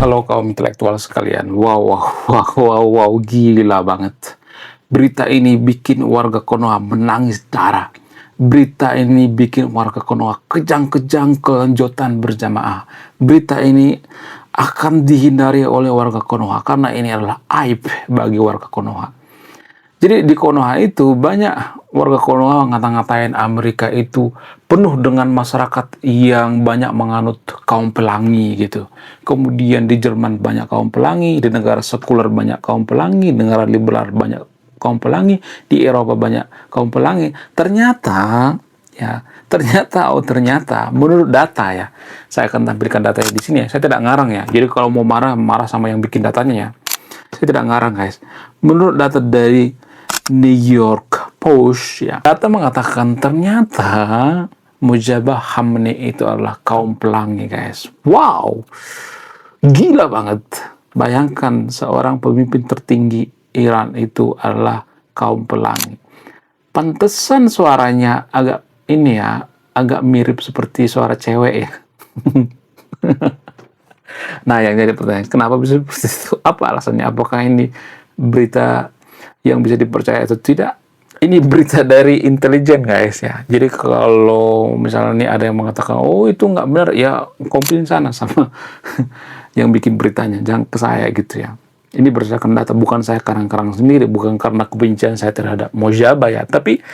Halo kaum intelektual sekalian. Wow, gila banget. Berita ini bikin warga Konoha menangis darah. Berita ini bikin warga Konoha kejang-kejang kelanjutan berjamaah. Berita ini akan dihindari oleh warga Konoha karena ini adalah aib bagi warga Konoha. Jadi di Konoha itu banyak warga Konoha ngata-ngatain Amerika itu penuh dengan masyarakat yang banyak menganut kaum pelangi gitu. Kemudian di Jerman banyak kaum pelangi, di negara sekuler banyak kaum pelangi, di negara liberal banyak kaum pelangi, di Eropa banyak kaum pelangi. Ternyata menurut data ya, saya akan tampilkan datanya di sini ya. Saya tidak ngarang ya. Jadi kalau mau marah sama yang bikin datanya ya. Saya tidak ngarang guys. Menurut data dari New York Post ya, data mengatakan ternyata Mujaba Hamne itu adalah kaum pelangi guys. Wow, gila banget. Bayangkan seorang pemimpin tertinggi Iran itu adalah kaum pelangi. Pantesan suaranya agak ini ya, agak mirip seperti suara cewek ya. Nah, yang jadi pertanyaan, kenapa bisa seperti itu? Apa alasannya? Apakah ini berita yang bisa dipercaya atau tidak? Ini berita dari intelijen guys ya. Jadi kalau misalnya nih ada yang mengatakan, oh itu nggak benar, ya komplain sana sama yang bikin beritanya, jangan ke saya gitu ya. Ini berdasarkan data, bukan saya karang-karang sendiri, bukan karena kebencian saya terhadap Mojaba ya, tapi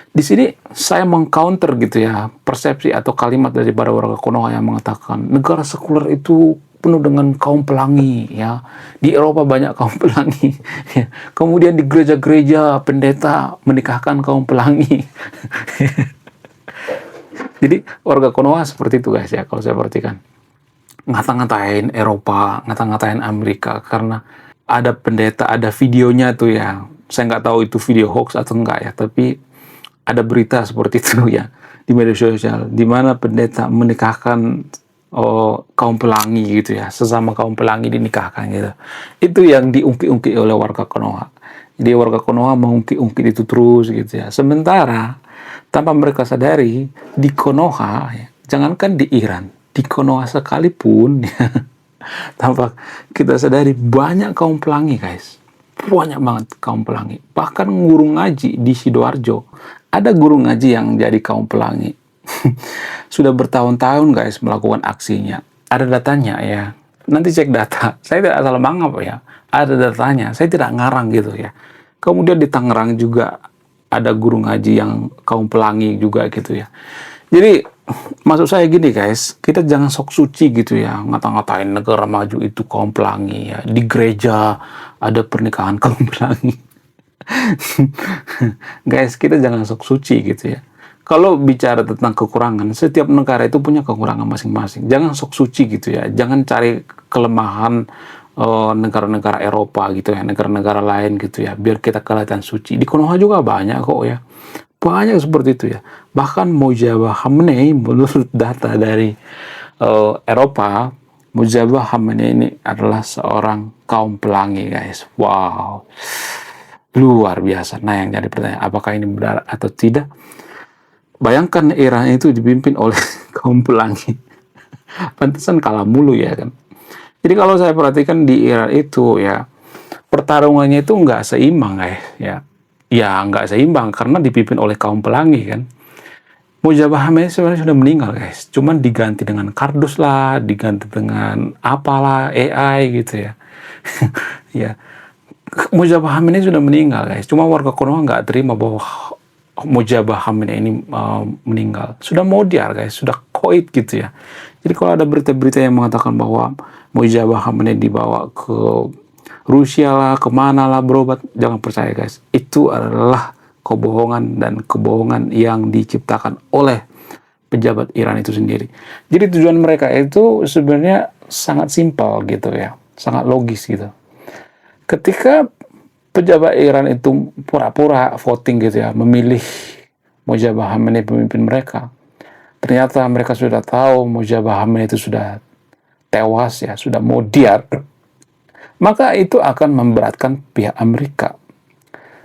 di sini saya mengcounter gitu ya persepsi atau kalimat daripada warga Konoha yang mengatakan negara sekuler itu penuh dengan kaum pelangi ya. Di Eropa banyak kaum pelangi. Ya. Kemudian di gereja-gereja pendeta menikahkan kaum pelangi. Jadi warga Konoha seperti itu guys ya kalau saya perhatikan. Ngata-ngatain Eropa, ngata-ngatain Amerika karena ada pendeta, ada videonya tuh ya. Saya nggak tahu itu video hoax atau enggak ya, tapi ada berita seperti itu ya di media sosial, di mana pendeta menikahkan kaum pelangi gitu ya, sesama kaum pelangi dinikahkan gitu. Itu yang diungkit-ungkit oleh warga Konoha. Jadi warga Konoha mengungkit-ungkit itu terus gitu ya. Sementara tanpa mereka sadari di Konoha, ya, jangankan di Iran, di Konoha sekalipun ya, tanpa kita sadari banyak kaum pelangi guys. Banyak banget kaum pelangi. Bahkan guru ngaji di Sidoarjo, ada guru ngaji yang jadi kaum pelangi. Sudah bertahun-tahun guys melakukan aksinya. Ada datanya ya. Nanti cek data. Saya tidak salah mangap ya. Ada datanya. Saya tidak ngarang gitu ya. Kemudian di Tangerang juga ada guru ngaji yang kaum pelangi juga gitu ya. Jadi maksud saya gini guys, kita jangan sok suci gitu ya, ngata-ngatain negara maju itu kaum pelangi ya. Di gereja ada pernikahan kaum pelangi. Guys, kita jangan sok suci gitu ya. Kalau bicara tentang kekurangan, setiap negara itu punya kekurangan masing-masing. Jangan sok suci gitu ya. Jangan cari kelemahan negara-negara Eropa gitu ya, negara-negara lain gitu ya, biar kita kelihatan suci. Di Konoha juga banyak kok ya. Banyak seperti itu ya. Bahkan Mojaba Hamne menurut data dari Eropa, Mojaba Hamne ini adalah seorang kaum pelangi guys. Wow. Luar biasa. Nah yang jadi pertanyaan, apakah ini benar atau tidak? Bayangkan Iran itu dipimpin oleh kaum pelangi. Pantesan kalah mulu ya kan. Jadi kalau saya perhatikan di Iran itu ya, pertarungannya itu nggak seimbang guys ya. Ya nggak seimbang karena dipimpin oleh kaum pelangi kan. Mujaba Hamid sebenarnya sudah meninggal guys. Cuman diganti dengan kardus lah, diganti dengan apalah AI gitu ya. Ya. Mujaba Hamid ini sudah meninggal guys. Cuma warga Konoha nggak terima bahwa Mujaba Hamid ini meninggal. Sudah modiar guys, sudah koit gitu ya. Jadi kalau ada berita-berita yang mengatakan bahwa Mujaba Hamid dibawa ke Rusia lah, kemana lah berobat, jangan percaya guys. Itu adalah kebohongan dan kebohongan yang diciptakan oleh pejabat Iran itu sendiri. Jadi tujuan mereka itu sebenarnya sangat simpel gitu ya, sangat logis gitu. Ketika pejabat Iran itu pura-pura voting gitu ya, memilih Mojaba Hamid pemimpin mereka, ternyata mereka sudah tahu Mojaba Hamid itu sudah tewas ya, sudah modiar, maka itu akan memberatkan pihak Amerika.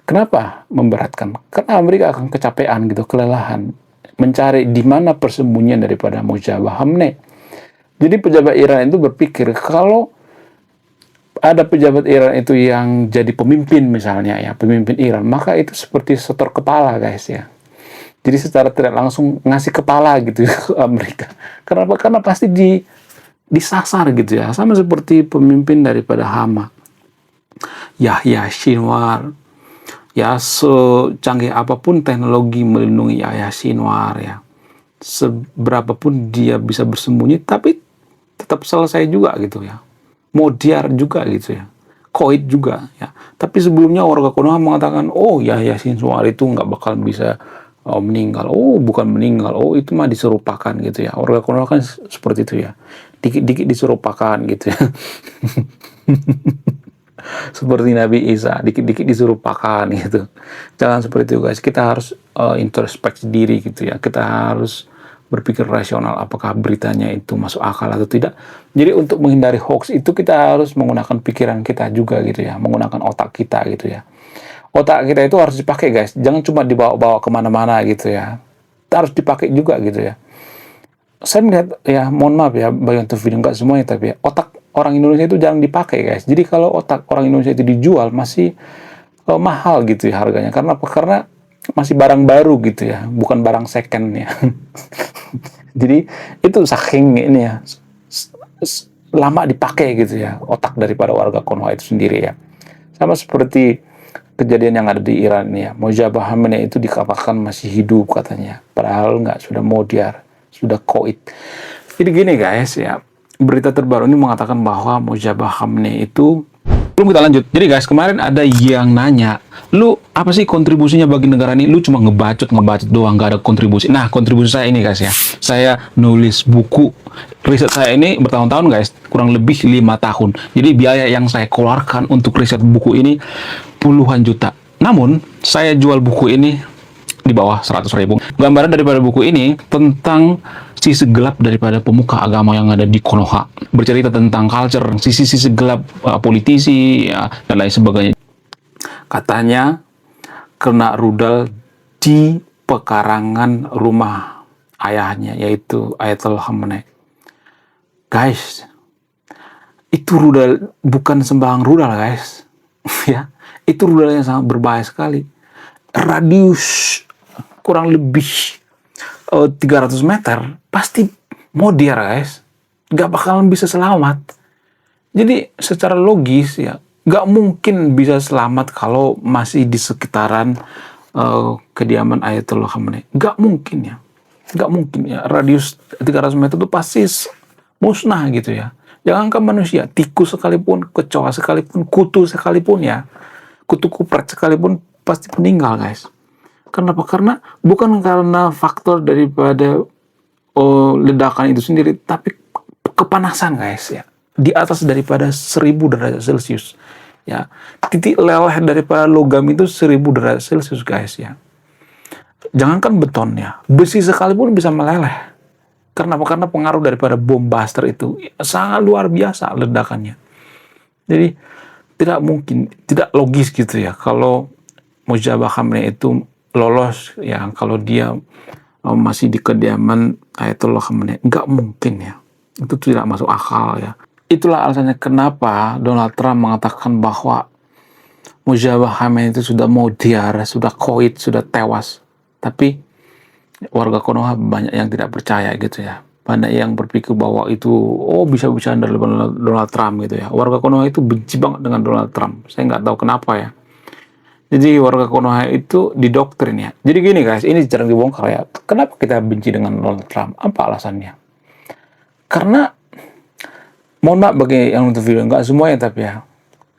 Kenapa memberatkan? Karena Amerika akan kecapean gitu, kelelahan mencari di mana persembunyian daripada Mojaba Hamid. Jadi pejabat Iran itu berpikir kalau ada pejabat Iran itu yang jadi pemimpin misalnya ya, pemimpin Iran, maka itu seperti setor kepala guys ya. Jadi secara tidak langsung ngasih kepala gitu ya ke Amerika. Kenapa? Karena pasti disasar gitu ya. Sama seperti pemimpin daripada Hama, Yahya Sinwar. Ya, secanggih apapun teknologi melindungi Yahya Sinwar ya, seberapapun dia bisa bersembunyi, tapi tetap selesai juga gitu ya. Modiar juga gitu ya. Koit juga ya. Tapi sebelumnya warga Konoha mengatakan, oh Yahya Sinwar itu nggak bakal bisa meninggal. Oh bukan meninggal. Oh itu mah diserupakan gitu ya. Warga Konoha kan seperti itu ya. Dikit-dikit diserupakan gitu ya. Seperti Nabi Isa, dikit-dikit diserupakan gitu. Jangan seperti itu guys. Kita harus introspeksi diri gitu ya. Kita harus berpikir rasional apakah beritanya itu masuk akal atau tidak. Jadi untuk menghindari hoax itu kita harus menggunakan pikiran kita juga gitu ya, menggunakan otak kita gitu ya. Otak kita itu harus dipakai guys, jangan cuma dibawa-bawa kemana-mana gitu ya. Harus dipakai juga gitu ya. Saya melihat ya, mohon maaf ya bagi untuk video, nggak semuanya, tapi ya, otak orang Indonesia itu jarang dipakai guys. Jadi kalau otak orang Indonesia itu dijual masih mahal gitu ya harganya. Karena apa? Karena masih barang baru gitu ya, bukan barang second ya. Jadi itu saking ini ya, lama dipakai gitu ya otak daripada warga Konoha itu sendiri ya. Sama seperti kejadian yang ada di Iran ya, Mojtaba Khamenei itu dikatakan masih hidup katanya, padahal nggak, sudah modiar, sudah koit. Jadi gini guys ya, berita terbaru ini mengatakan bahwa Mojtaba Khamenei itu, belum kita lanjut. Jadi guys, kemarin ada yang nanya, lu apa sih kontribusinya bagi negara ini? Lu cuma ngebacot doang, gak ada kontribusi. Nah, kontribusi saya ini guys ya, saya nulis buku. Riset saya ini bertahun-tahun guys, kurang lebih 5 tahun. Jadi biaya yang saya keluarkan untuk riset buku ini puluhan juta. Namun, saya jual buku ini di bawah 100.000. Gambaran daripada buku ini tentang sisi gelap daripada pemuka agama yang ada di Konoha. Bercerita tentang culture, sisi-sisi gelap politisi, ya, dan lain sebagainya. Katanya kena rudal di pekarangan rumah ayahnya, yaitu Ayatollah Khamenei. Guys, itu rudal bukan sembarang rudal guys. Ya, itu rudal yang sangat berbahaya sekali. Radius kurang lebih 300 meter pasti modiar guys, gak bakalan bisa selamat. Jadi secara logis ya, gak mungkin bisa selamat kalau masih di sekitaran kediaman Ayatollah Khamenei. Gak mungkin ya, gak mungkin ya. Radius 300 meter itu pasti musnah gitu ya. Jangankan manusia, tikus sekalipun, kecoa sekalipun, kutu sekalipun ya, kutu kupret sekalipun pasti meninggal guys. Kenapa? Karena bukan karena faktor daripada ledakan itu sendiri, tapi kepanasan guys ya, di atas daripada 1000 derajat Celcius ya. Titik leleh daripada logam itu 1000 derajat Celcius guys ya. Jangankan beton ya, besi sekalipun bisa meleleh. Karena apa? Karena pengaruh daripada bom buster itu sangat luar biasa ledakannya. Jadi tidak mungkin, tidak logis gitu ya kalau Mojtaba Khamenei itu lolos ya, kalau dia masih di kediaman Ayatollah Khamenei. Nggak mungkin ya, itu tidak masuk akal ya. Itulah alasannya kenapa Donald Trump mengatakan bahwa Mojtaba Khamenei itu sudah modiar, sudah koit, sudah tewas. Tapi warga Konoha banyak yang tidak percaya gitu ya. Banyak yang berpikir bahwa itu bisa bercanda Donald Trump gitu ya. Warga Konoha itu benci banget dengan Donald Trump. Saya nggak tahu kenapa ya. Jadi warga Konoha itu didoktrin ya. Jadi gini guys, ini jarang dibongkar ya. Kenapa kita benci dengan Donald Trump? Apa alasannya? Karena, mohon maaf bagi yang nonton video, nggak semuanya tapi ya.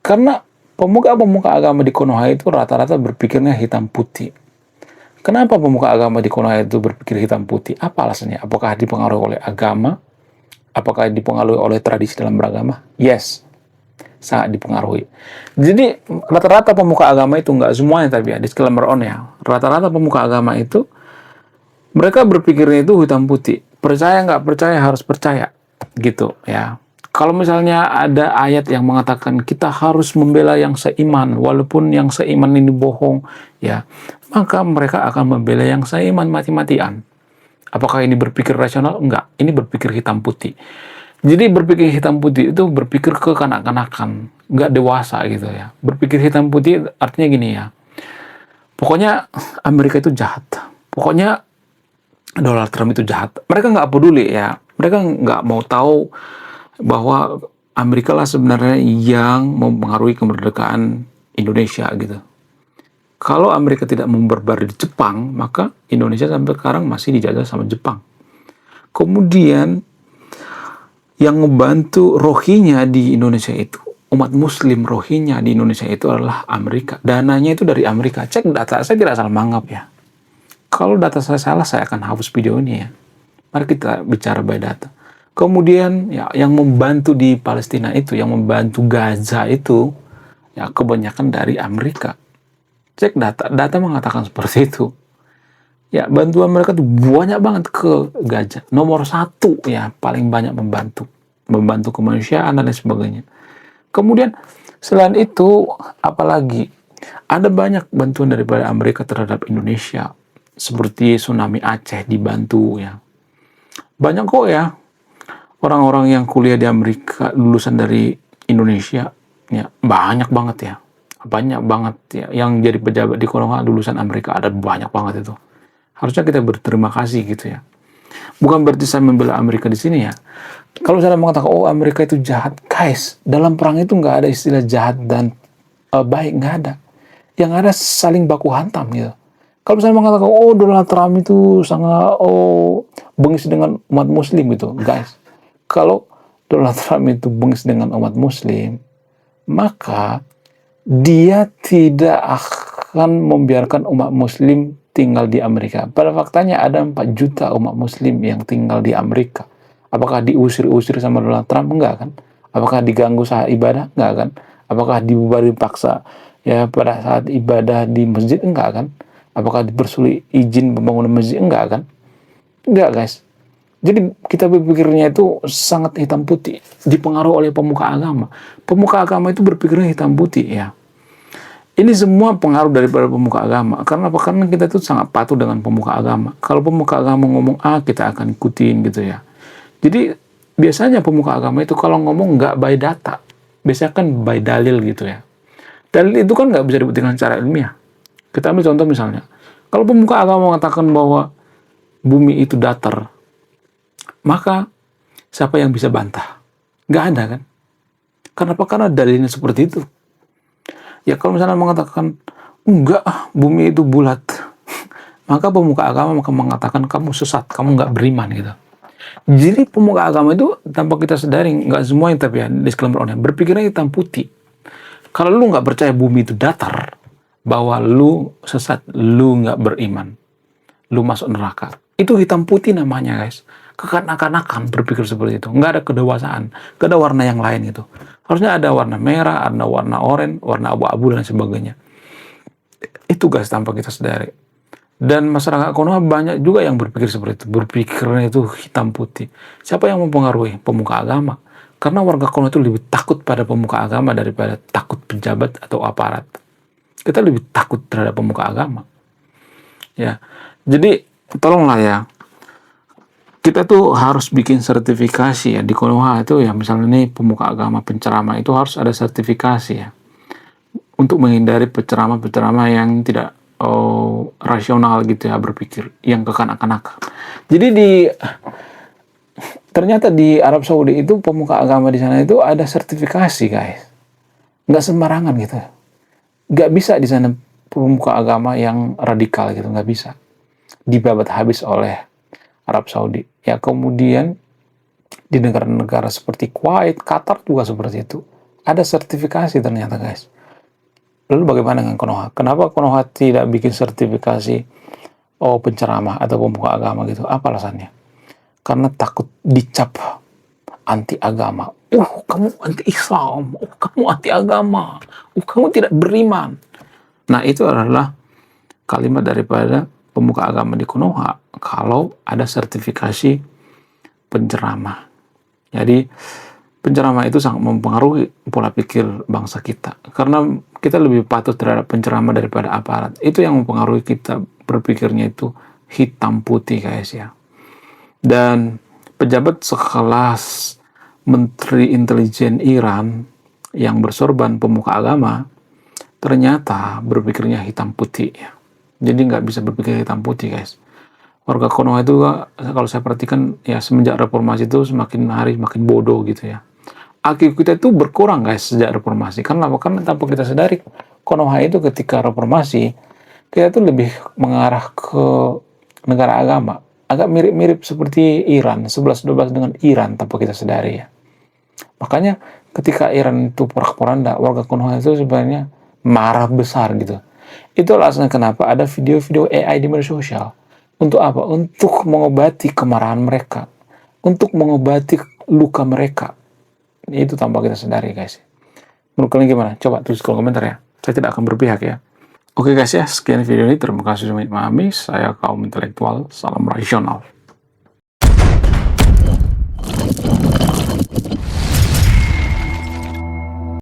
Karena pemuka-pemuka agama di Konoha itu rata-rata berpikirnya hitam putih. Kenapa pemuka agama di Konoha itu berpikir hitam putih? Apa alasannya? Apakah dipengaruhi oleh agama? Apakah dipengaruhi oleh tradisi dalam beragama? Yes, sangat dipengaruhi. Jadi rata-rata pemuka agama itu, nggak semuanya tapi ya, disclaimer on ya, rata-rata pemuka agama itu mereka berpikirnya itu hitam putih. Percaya nggak percaya, harus percaya gitu ya. Kalau misalnya ada ayat yang mengatakan kita harus membela yang seiman walaupun yang seiman ini bohong ya, maka mereka akan membela yang seiman mati-matian. Apakah ini berpikir rasional? Enggak, ini berpikir hitam putih. Jadi berpikir hitam putih itu berpikir kekanak-kanakan, nggak dewasa gitu ya. Berpikir hitam putih artinya gini ya, pokoknya Amerika itu jahat. Pokoknya Donald Trump itu jahat. Mereka nggak peduli ya. Mereka nggak mau tahu bahwa Amerika lah sebenarnya yang mempengaruhi kemerdekaan Indonesia gitu. Kalau Amerika tidak membarbar di Jepang, maka Indonesia sampai sekarang masih dijajah sama Jepang. Kemudian yang ngebantu Rohingya di Indonesia itu, umat Muslim Rohingya di Indonesia itu adalah Amerika. Dananya itu dari Amerika. Cek data, saya tidak salah menganggap ya. Kalau data saya salah, saya akan hapus video ini ya. Mari kita bicara by data. Kemudian ya, yang membantu di Palestina itu, yang membantu Gaza itu, ya kebanyakan dari Amerika. Cek data, data mengatakan seperti itu. Ya, bantuan mereka tuh banyak banget ke Gaza. Nomor 1 ya, paling banyak membantu kemanusiaan dan lain sebagainya. Kemudian selain itu, apalagi ada banyak bantuan daripada Amerika terhadap Indonesia, seperti tsunami Aceh dibantu ya. Banyak kok ya orang-orang yang kuliah di Amerika lulusan dari Indonesia ya, banyak banget ya. Banyak banget ya yang jadi pejabat di Konoha lulusan Amerika, ada banyak banget itu. Harusnya kita berterima kasih gitu ya. Bukan berarti saya membela Amerika di sini ya. Kalau saya mengatakan, oh Amerika itu jahat, guys, dalam perang itu nggak ada istilah jahat dan baik, nggak ada. Yang ada saling baku hantam gitu. Kalau saya mengatakan, oh Donald Trump itu sangat bengis dengan umat Muslim gitu, guys. Kalau Donald Trump itu bengis dengan umat Muslim, maka dia tidak akan membiarkan umat Muslim tinggal di Amerika. Pada faktanya ada 4 juta umat Muslim yang tinggal di Amerika. Apakah diusir-usir sama Donald Trump? Enggak kan? Apakah diganggu saat ibadah? Enggak kan? Apakah dibubarin paksa ya pada saat ibadah di masjid? Enggak kan? Apakah dipersulit izin pembangunan masjid? Enggak kan? Enggak, guys. Jadi kita berpikirnya itu sangat hitam putih, dipengaruhi oleh pemuka agama. Pemuka agama itu berpikirnya hitam putih ya. Ini semua pengaruh daripada pemuka agama. Karena apa? Karena kita itu sangat patuh dengan pemuka agama. Kalau pemuka agama ngomong A, kita akan ikutin gitu ya. Jadi biasanya pemuka agama itu kalau ngomong nggak by data, biasanya kan by dalil gitu ya. Dalil itu kan nggak bisa dibuktikan secara ilmiah. Kita ambil contoh misalnya, kalau pemuka agama mengatakan bahwa bumi itu datar, maka siapa yang bisa bantah? Nggak ada kan? Kenapa? Karena dalilnya seperti itu. Ya kalau misalnya mengatakan, enggak, bumi itu bulat, maka pemuka agama mengatakan kamu sesat, kamu nggak beriman gitu. Jadi pemuka agama itu tanpa kita sadari, nggak semua yang tapi ya, disclaimer on, berpikirnya hitam putih. Kalau lu nggak percaya bumi itu datar, bahwa lu sesat, lu nggak beriman, lu masuk neraka. Itu hitam putih namanya, guys. Kekanak-kanakan berpikir seperti itu. Nggak ada kedewasaan, nggak ada warna yang lain gitu. Harusnya ada warna merah, ada warna oranye, warna abu-abu dan sebagainya. Itu, guys, tanpa kita sadari. Dan masyarakat Konoha banyak juga yang berpikir seperti itu. Berpikirnya itu hitam putih. Siapa yang mempengaruhi? Pemuka agama. Karena warga Konoha itu lebih takut pada pemuka agama daripada takut pejabat atau aparat. Kita lebih takut terhadap pemuka agama. Ya, jadi tolonglah ya. Kita tuh harus bikin sertifikasi ya di Konoha itu ya, misalnya nih pemuka agama penceramah itu harus ada sertifikasi ya. Untuk menghindari penceramah-penceramah yang tidak rasional gitu ya berpikir, yang kekanak-kanakan. Jadi ternyata di Arab Saudi itu pemuka agama di sana itu ada sertifikasi, guys. Nggak sembarangan gitu. Nggak bisa di sana pemuka agama yang radikal gitu, nggak bisa. Dibabat habis oleh Arab Saudi. Ya kemudian di negara-negara seperti Kuwait, Qatar juga seperti itu. Ada sertifikasi ternyata, guys. Lalu bagaimana dengan Konoha? Kenapa Konoha tidak bikin sertifikasi penceramah atau pemuka agama gitu? Apa alasannya? Karena takut dicap anti agama. Kamu anti Islam. Kamu anti agama. Kamu tidak beriman. Nah, itu adalah kalimat daripada pemuka agama di Konoha kalau ada sertifikasi penceramah. Jadi penceramah itu sangat mempengaruhi pola pikir bangsa kita. Karena kita lebih patuh terhadap penceramah daripada aparat. Itu yang mempengaruhi kita berpikirnya itu hitam putih, guys ya. Dan pejabat sekelas Menteri Intelijen Iran yang bersorban pemuka agama ternyata berpikirnya hitam putih ya. Jadi nggak bisa berpikir hitam putih, guys. Warga Konoha itu kalau saya perhatikan ya semenjak reformasi itu semakin hari makin bodoh gitu ya. IQ kita itu berkurang, guys, sejak reformasi. Kan tanpa kita sadari Konoha itu ketika reformasi kita tuh lebih mengarah ke negara agama. Agak mirip-mirip seperti Iran, 11-12 dengan Iran tanpa kita sadari ya. Makanya ketika Iran itu porak-poranda, warga Konoha itu sebenarnya marah besar gitu. Itu alasan kenapa ada video-video AI di media sosial. Untuk apa? Untuk mengobati kemarahan mereka. Untuk mengobati luka mereka. Itu tanpa kita sadari, guys. Menurut kalian gimana? Coba tulis kolom komentar ya. Saya tidak akan berpihak ya. Oke guys ya, sekian video ini. Terima kasih sudah memahami. Saya kaum intelektual. Salam rasional.